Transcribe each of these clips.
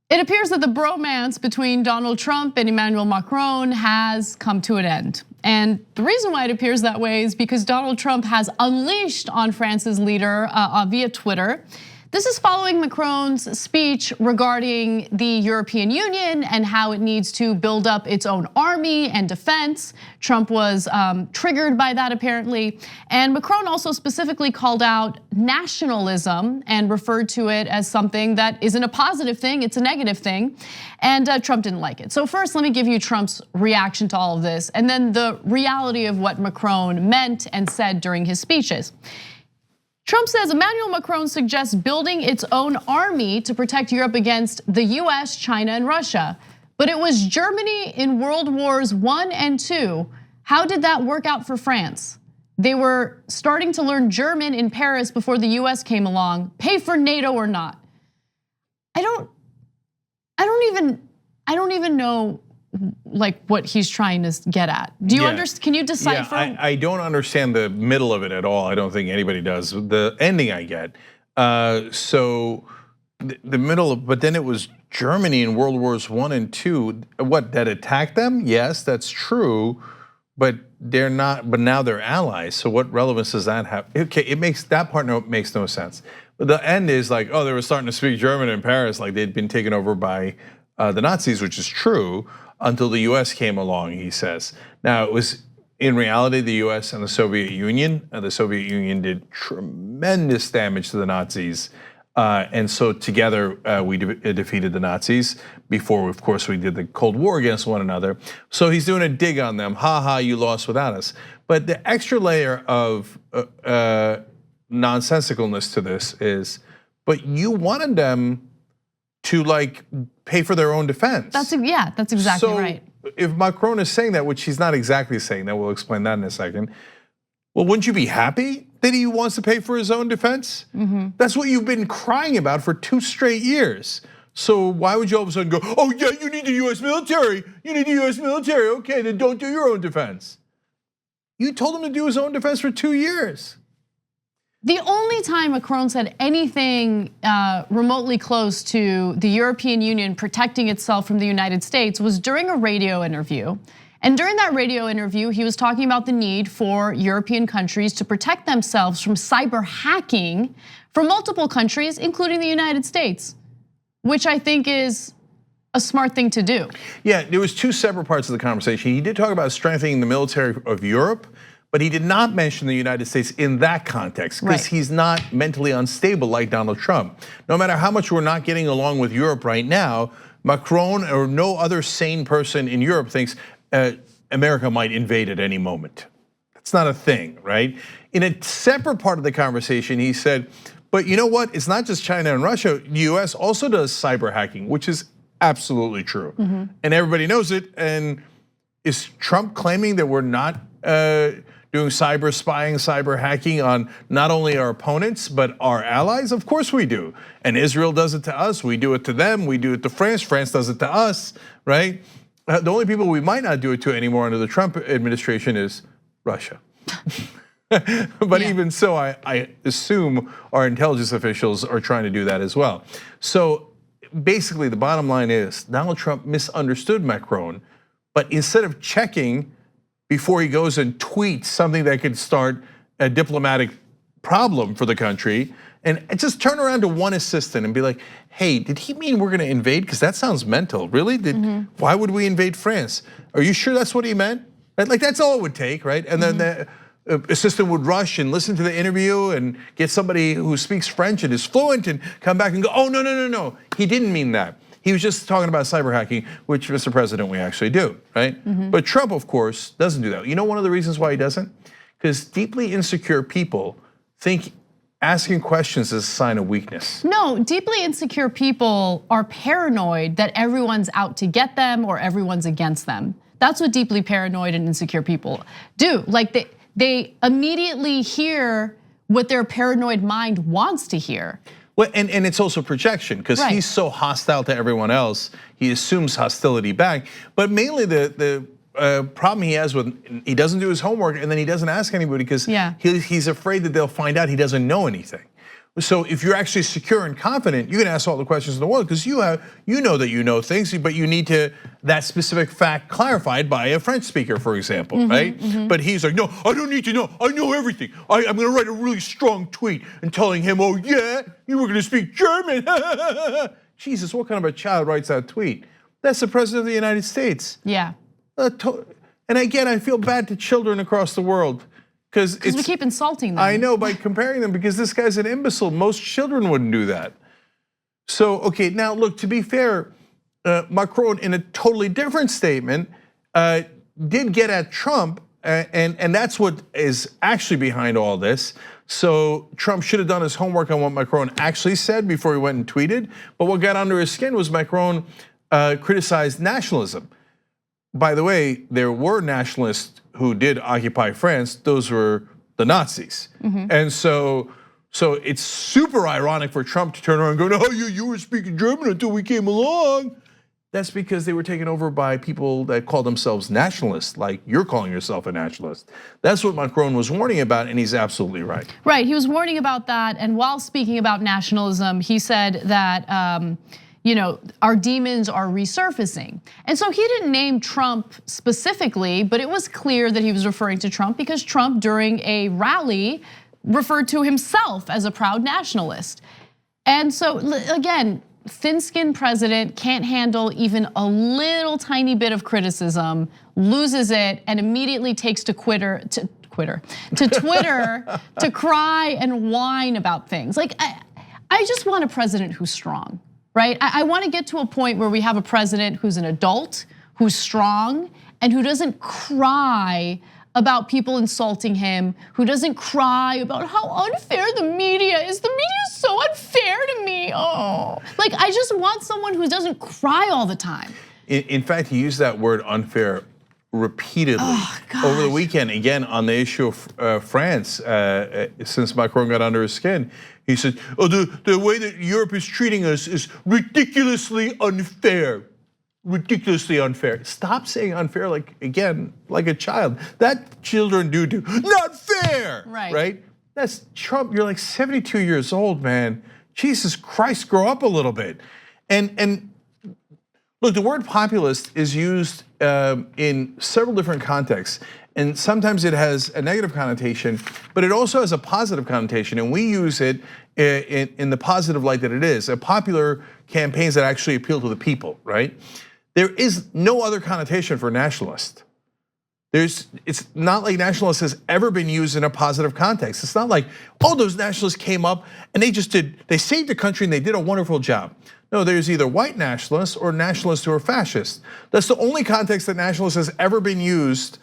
It appears that the bromance between Donald Trump and Emmanuel Macron has come to an end. And the reason why it appears that way is because Donald Trump has unleashed on France's leader via Twitter. This is following Macron's speech regarding the European Union and how it needs to build up its own army and defense. Trump was triggered by that apparently. And Macron also specifically called out nationalism and referred to it as something that isn't a positive thing, it's a negative thing. And Trump didn't like it. So first, let me give you Trump's reaction to all of this, and then the reality of what Macron meant and said during his speeches. Trump says Emmanuel Macron suggests building its own army to protect Europe against the US, China, and Russia. But it was Germany in World Wars I and II. How did that work out for France? They were starting to learn German in Paris before the US came along. Pay for NATO or not. I don't even know like what he's trying to get at. Do you understand? Can you decipher? Yeah, I don't understand the middle of it at all. I don't think anybody does. The ending I get. So the middle, but then it was Germany in World Wars I and II. What, that attacked them? Yes, that's true. But they're not. But now they're allies. So what relevance does that have? Okay, it makes that part makes no sense. But the end is like, oh, they were starting to speak German in Paris, like they'd been taken over by the Nazis, which is true. Until the US came along, he says. Now it was in reality the US and the Soviet Union. The Soviet Union did tremendous damage to the Nazis. And so together we defeated the Nazis before, of course, we did the Cold War against one another. So he's doing a dig on them. Ha ha, you lost without us. But the extra layer of nonsensicalness to this is, but you wanted them to like pay for their own defense. That's exactly right. If Macron is saying that, which he's not exactly saying that, we'll explain that in a second. Well, wouldn't you be happy that he wants to pay for his own defense? That's what you've been crying about for 2 straight years. So why would you all of a sudden go, oh yeah, you need the US military. You need the US military. Okay, then don't do your own defense. You told him to do his own defense for 2 years. The only time Macron said anything remotely close to the European Union protecting itself from the United States was during a radio interview. And during that radio interview, he was talking about the need for European countries to protect themselves from cyber hacking from multiple countries, including the United States, which I think is a smart thing to do. Yeah, there was 2 separate parts of the conversation. He did talk about strengthening the military of Europe, but he did not mention the United States in that context because he's not mentally unstable like Donald Trump. No matter how much we're not getting along with Europe right now, Macron or no other sane person in Europe thinks America might invade at any moment. That's not a thing, right? In a separate part of the conversation, he said, but you know what? It's not just China and Russia. The US also does cyber hacking, which is absolutely true. And everybody knows it. And is Trump claiming that we're not doing cyber spying, cyber hacking on not only our opponents, but our allies? Of course we do. And Israel does it to us, we do it to them, we do it to France, France does it to us, right? The only people we might not do it to anymore under the Trump administration is Russia. But even so, I assume our intelligence officials are trying to do that as well. So basically the bottom line is Donald Trump misunderstood Macron, but instead of checking before he goes and tweets something that could start a diplomatic problem for the country, and just turn around to one assistant and be like, hey, did he mean we're gonna invade? Because that sounds mental, really? Why would we invade France? Are you sure that's what he meant? Like that's all it would take, right? And then the assistant would rush and listen to the interview and get somebody who speaks French and is fluent and come back and go, oh, no, he didn't mean that. He was just talking about cyber hacking, which, Mr. President, we actually do, right? But Trump, of course, doesn't do that. You know one of the reasons why he doesn't? Because deeply insecure people think asking questions is a sign of weakness. No, deeply insecure people are paranoid that everyone's out to get them or everyone's against them. That's what deeply paranoid and insecure people do. Like they immediately hear what their paranoid mind wants to hear. Well, and it's also projection because he's so hostile to everyone else, he assumes hostility back. But mainly the problem he has with, he doesn't do his homework and then he doesn't ask anybody because he's afraid that they'll find out he doesn't know anything. So if you're actually secure and confident, you can ask all the questions in the world because you know that you know things, but you need that specific fact clarified by a French speaker, for example, right? But he's like, no, I don't need to know. I know everything. I'm gonna write a really strong tweet and telling him, oh yeah, you were gonna speak German. Jesus, what kind of a child writes that tweet? That's the president of the United States. Yeah. And again, I feel bad to children across the world. Because we keep insulting them. I know, by comparing them, because this guy's an imbecile. Most children wouldn't do that. So, okay, now look, to be fair, Macron, in a totally different statement, did get at Trump, and that's what is actually behind all this. So Trump should have done his homework on what Macron actually said before he went and tweeted. But what got under his skin was Macron criticized nationalism. By the way, there were nationalists who did occupy France. Those were the Nazis. And so it's super ironic for Trump to turn around and go, no, you were speaking German until we came along. That's because they were taken over by people that call themselves nationalists, like you're calling yourself a nationalist. That's what Macron was warning about, and he's absolutely right. Right, he was warning about that, and while speaking about nationalism, he said that our demons are resurfacing. And so he didn't name Trump specifically, but it was clear that he was referring to Trump because Trump, during a rally, referred to himself as a proud nationalist. And so again, thin-skinned president can't handle even a little tiny bit of criticism, loses it, and immediately takes to Twitter to cry and whine about things. Like, I just want a president who's strong. Right? I want to get to a point where we have a president who's an adult, who's strong, and who doesn't cry about people insulting him, who doesn't cry about how unfair the media is. The media is so unfair to me. Oh, like I just want someone who doesn't cry all the time. In fact, he used that word unfair repeatedly over the weekend, again on the issue of France, since Macron got under his skin. He said, oh, the way that Europe is treating us is ridiculously unfair. Ridiculously unfair. Stop saying unfair like a child. That children do. Not fair, right? That's Trump, you're like 72 years old, man. Jesus Christ, grow up a little bit. And look, the word populist is used in several different contexts. And sometimes it has a negative connotation, but it also has a positive connotation. And we use it in the positive light that it is. A popular campaigns that actually appeal to the people, right? There is no other connotation for nationalist. It's not like nationalist has ever been used in a positive context. It's not like, oh, those nationalists came up and they saved the country and they did a wonderful job. No, there's either white nationalists or nationalists who are fascist. That's the only context that nationalist has ever been used.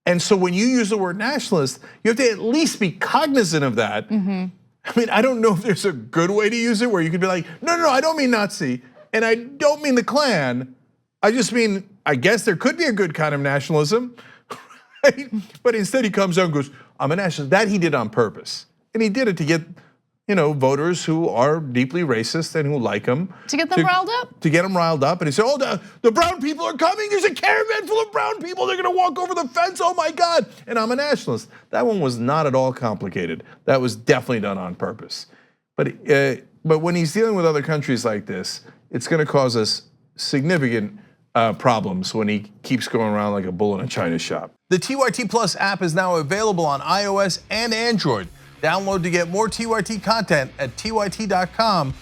And so when you use the word nationalist, you have to at least be cognizant of that. I mean, I don't know if there's a good way to use it where you could be like, no, I don't mean Nazi, and I don't mean the Klan. I just mean, I guess there could be a good kind of nationalism, right? But instead he comes out and goes, I'm a nationalist. That he did on purpose. And he did it to get voters who are deeply racist and who like him. To get them riled up? To get them riled up. And he said, oh, the brown people are coming. There's a caravan full of brown people. They're gonna walk over the fence, oh my God. And I'm a nationalist. That one was not at all complicated. That was definitely done on purpose. But when he's dealing with other countries like this, it's gonna cause us significant problems when he keeps going around like a bull in a china shop. The TYT Plus app is now available on iOS and Android. Download to get more TYT content at tyt.com/app.